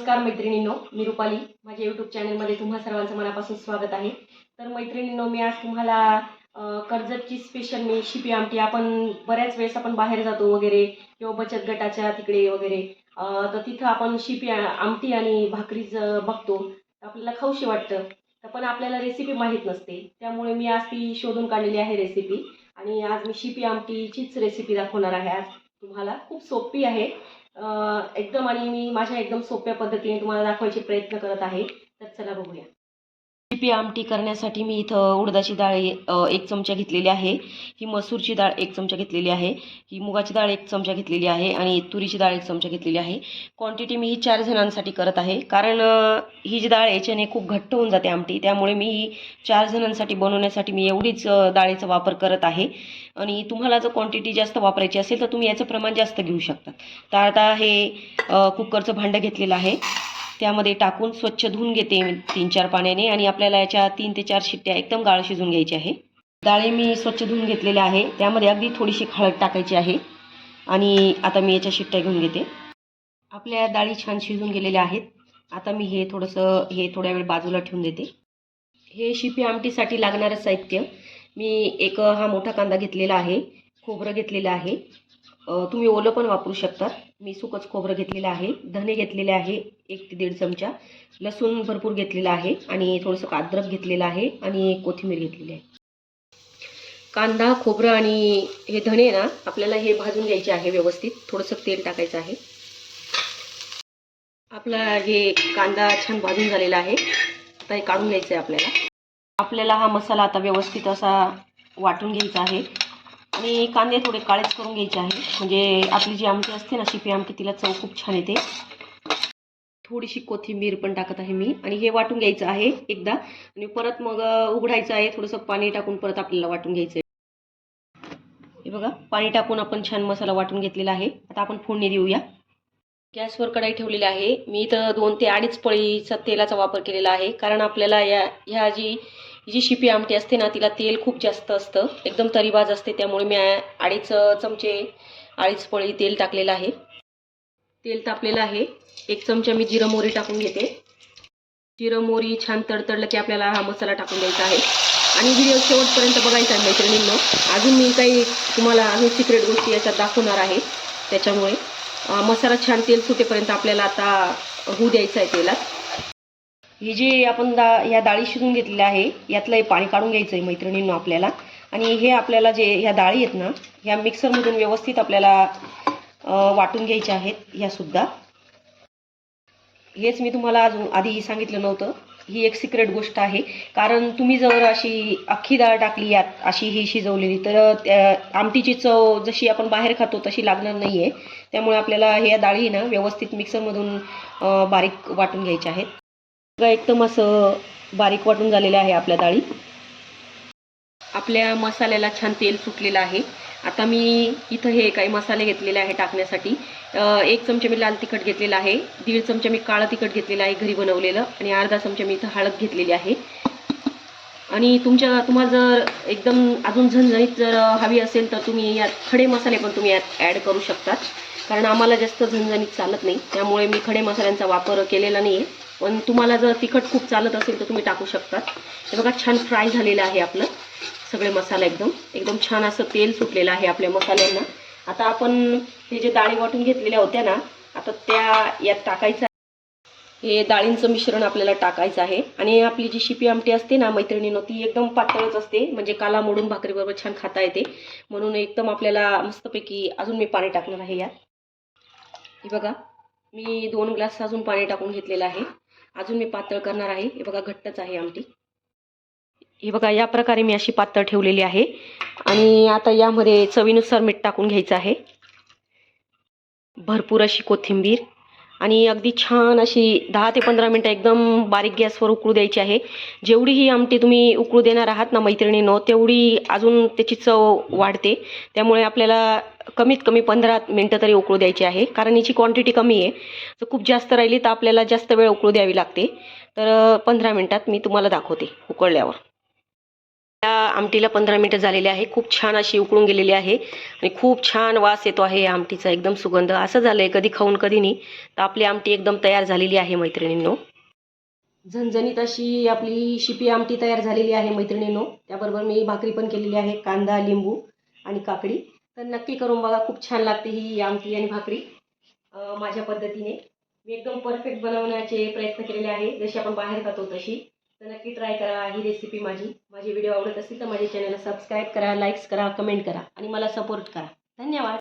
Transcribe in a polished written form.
नमस्कार मैत्रिणींनो, मी रुपाली. माझ्या यूट्यूब चॅनलमध्ये तुम्हा सर्वांचं मनापासून स्वागत आहे. तर मैत्रिणींनो, मी आज तुम्हाला कर्जतची स्पेशल मी शिपी आमटी, आपण बऱ्याच वेळेस आपण बाहेर जातो वगैरे किंवा बचत गटाच्या तिकडे वगैरे, तर तिथं आपण शिपी आमटी आणि भाकरीच बघतो, आपल्याला खाऊशी वाटतं, पण आपल्याला रेसिपी माहीत नसते. त्यामुळे मी आज ती शोधून काढलेली आहे रेसिपी, आणि आज मी शिपी आमटीचीच रेसिपी दाखवणार आहे. आज तुम्हाला खूप सोपी आहे एकदम, आणि मी माझ्या एकदम सोप्या पद्धतीने तुम्हाला दाखवायचे प्रयत्न करत आहे. तर चला बघूया. शिपी आमटी करण्यासाठी मी इथं उडदाची डाळ 1 चमचा घेतलेली आहे, ही मसूरची डाळ 1 चमचा घेतलेली आहे, ही मुगाची डाळ 1 चमचा घेतलेली आहे, आणि तुरीची डाळ 1 चमचा घेतलेली आहे. क्वांटिटी मी ही 4 जणांसाठी करत आहे, कारण ही जी डाळ याच्याने खूप घट्ट होऊन जाते आमटी, त्यामुळे मी ही 4 जणांसाठी बनवण्यासाठी मी एवढीच डाळीचा वापर करत आहे. आणि तुम्हाला जर क्वांटिटी जास्त वापरायची असेल तर तुम्ही याचं प्रमाण जास्त घेऊ शकता. तर आता हे कुकरचं भांडं घेतलेलं आहे, त्यामध्ये टाकून स्वच्छ धुवून घेते 3-4 पाण्याने, आणि आपल्याला याच्या 3 ते 4 शिट्ट्या एकदम गाळ शिजून घ्यायची आहे. डाळी मी स्वच्छ धुवून घेतलेल्या आहे, त्यामध्ये अगदी थोडीशी हळद टाकायची आहे, आणि आता मी याच्या शिट्ट्या घेऊन घेते. आपल्या डाळी छान शिजून गेलेल्या आहेत. आता मी हे थोड्या वेळ बाजूला ठेवून देते. हे शिपी आमटीसाठी लागणारं साहित्य, मी हा मोठा कांदा घेतलेला आहे, खोबरं घेतलेलं आहे, तुम्ही ओलं पण वापरू शकतात. मी सुकंच खोबरं घेतलेलं आहे, धने घेतलेले आहे 1 ते 1.5 चमचा, लसूण भरपूर घेतलेला आहे, आणि थोडंसं अद्रक घेतलेलं आहे, आणि कोथिंबीर घेतलेली आहे. कांदा, खोबरं आणि हे धणे ना, आपल्याला हे भाजून घ्यायचे आहे व्यवस्थित. थोडंसं तेल टाकायचं आहे. आपला हे कांदा छान भाजून झालेला आहे. आता हे काढून घ्यायचं आहे आपल्याला हा मसाला आता व्यवस्थित असा वाटून घ्यायचा आहे, आणि कांदे थोडे काळेच करून घ्यायचे आहे, म्हणजे आपली जी आमटी असते ना शिपी आमटी, तिला चव खूप छान येते. थोडीशी कोथिंबीर पण टाकत आहे मी, आणि हे वाटून घ्यायचं आहे एकदा, आणि परत मग उघडायचं आहे, थोडंसं पाणी टाकून परत आपल्याला वाटून घ्यायचं आहे. हे बघा, पाणी टाकून आपण छान मसाला वाटून घेतलेला आहे. आता आपण फोडणी देऊया. गॅसवर कढाई ठेवलेली आहे. मी इथं 2 ते 2.5 पळीचा तेलाचा वापर केलेला आहे, कारण आपल्याला ह्या जी शिपी आमटी असते ना, तिला तेल खूप जास्त असतं, एकदम तरीबाज असते, त्यामुळे मी 2.5 पळी तेल टाकलेलं आहे. तेल तापलेलं आहे. 1 चमचा मी जिरं मोहरी टाकून घेते. जिरं मोहरी छान तडतडलं की आपल्याला हा मसाला टाकून द्यायचा आहे, आणि व्हिडिओ शेवटपर्यंत बघायचा आहे मैत्रिणींनो. अजून मी काही तुम्हाला सिक्रेट गोष्टी याच्यात दाखवणार आहे, त्याच्यामुळे मसाला छान तेल सुटेपर्यंत आपल्याला आता होऊ द्यायचा आहे तेलात. ही जी आपण ह्या डाळी शिजून घेतलेल्या आहे, यातलं हे पाणी काढून घ्यायचं आहे मैत्रिणींनो आपल्याला. आणि हे आपल्याला ह्या डाळी आहेत ना, ह्या मिक्सरमधून व्यवस्थित आपल्याला वाटून घ्यायच्या आहेत. ह्यासुद्धा हेच मी तुम्हाला आधी सांगितलं नव्हतं, ही एक सिक्रेट गोष्ट आहे, कारण तुम्ही जर अशी अख्खी डाळ टाकली यात, अशी ही शिजवलेली, तर आमटीची चव जशी आपण बाहेर खातो तशी लागणार नाही आहे. त्यामुळे आपल्याला ह्या डाळी ना व्यवस्थित मिक्सरमधून बारीक वाटून घ्यायच्या आहेत. एकदम असं बारीक वाटून झालेल्या आहे आपल्या डाळी. आपल्या मसाल्याला छान तेल सुटलेलं आहे. आता मी इथं हे काही मसाले घेतलेले आहे टाकण्यासाठी. 1 चमचा मी लाल तिखट घेतलेला आहे, 1.5 चमचा मी काळं तिखट घेतलेलं आहे घरी बनवलेलं, आणि अर्धा चमचा मी इथं हळद घेतलेली आहे. आणि तुम्हाला जर एकदम अजून झणझणीत जर हवी असेल तर तुम्ही यात खडे मसाले पण तुम्ही यात ॲड करू शकतात, कारण आम्हाला जास्त झणझणीत चालत नाही, त्यामुळे मी खडे मसाल्यांचा वापर केलेला नाही आहे. पण तुम्हाला जर तिखट खूप चालत असेल तर तुम्ही टाकू शकतात. हे बघा, छान फ्राय झालेलं आहे आपलं सगळे मसाला, एकदम छान असं तेल सुटलेलं आहे आपल्या मसाल्यांना. आता आपण हे जे डाळी वाटून घेतलेल्या होत्या ना, आता त्या यात टाकायचं. हे डाळींचं मिश्रण आपल्याला टाकायचं आहे, आणि आपली जी शिपी आमटी असते ना मैत्रिणींनो, ती एकदम पातळच असते, म्हणजे काला मोडून भाकरीबरोबर छान खाता येते, म्हणून एकदम आपल्याला मस्तपैकी अजून मी पाणी टाकणार आहे यात. हे बघा, मी 2 ग्लास अजून पाणी टाकून घेतलेलं आहे. अजून मी पातळ करणार आहे. हे बघा, घट्टच आहे आमटी. हे बघा, या प्रकारे मी अशी पातळ ठेवलेली आहे, आणि आता यामध्ये चवीनुसार मीठ टाकून घ्यायचं आहे, भरपूर अशी कोथिंबीर, आणि अगदी छान अशी 10 ते 15 मिनटं एकदम बारीक गॅसवर उकळू द्यायची आहे. जेवढी ही आमटी तुम्ही उकळू देणार आहात ना मैत्रिणींनो, तेवढी अजून त्याची चव वाढते. त्यामुळे आपल्याला कमीत कमी 15 मिनटं तरी उकळू द्यायची आहे, कारण याची क्वांटिटी कमी आहे. जर खूप जास्त राहिली तर आपल्याला जास्त वेळ उकळू द्यावी लागते. तर 15 मिनटात मी तुम्हाला दाखवते उकळल्यावर. आमटीला 15 मिनिटं झालेले आहे. खूप छान अशी उकळून गेलेली आहे आणि खूप छान वास येतो आहे आमटीचा, एकदम सुगंध. असं झालंय कधी खाऊन कधी नाही. तर आपली आमटी एकदम तयार झालेली आहे मैत्रिणींनो. झणझणीत अशी आपली शिपी आमटी तयार झालेली आहे मैत्रिणींनो. त्याबरोबर मी भाकरी पण केलेली आहे, कांदा, लिंबू आणि काकडी. तर नक्की करून बघा, खूप छान लागते ही आमटी आणि भाकरी माझ्या पद्धतीने. मी एकदम परफेक्ट बनवण्याचे प्रयत्न केलेले आहे, जशी आपण बाहेर खातो तशी. तर नक्की ट्राय करा ही रेसिपी माझी व्हिडिओ आवडत असेल तर माझ्या चॅनलला सबस्क्राईब करा, लाईक्स करा, कमेंट करा आणि मला सपोर्ट करा. धन्यवाद.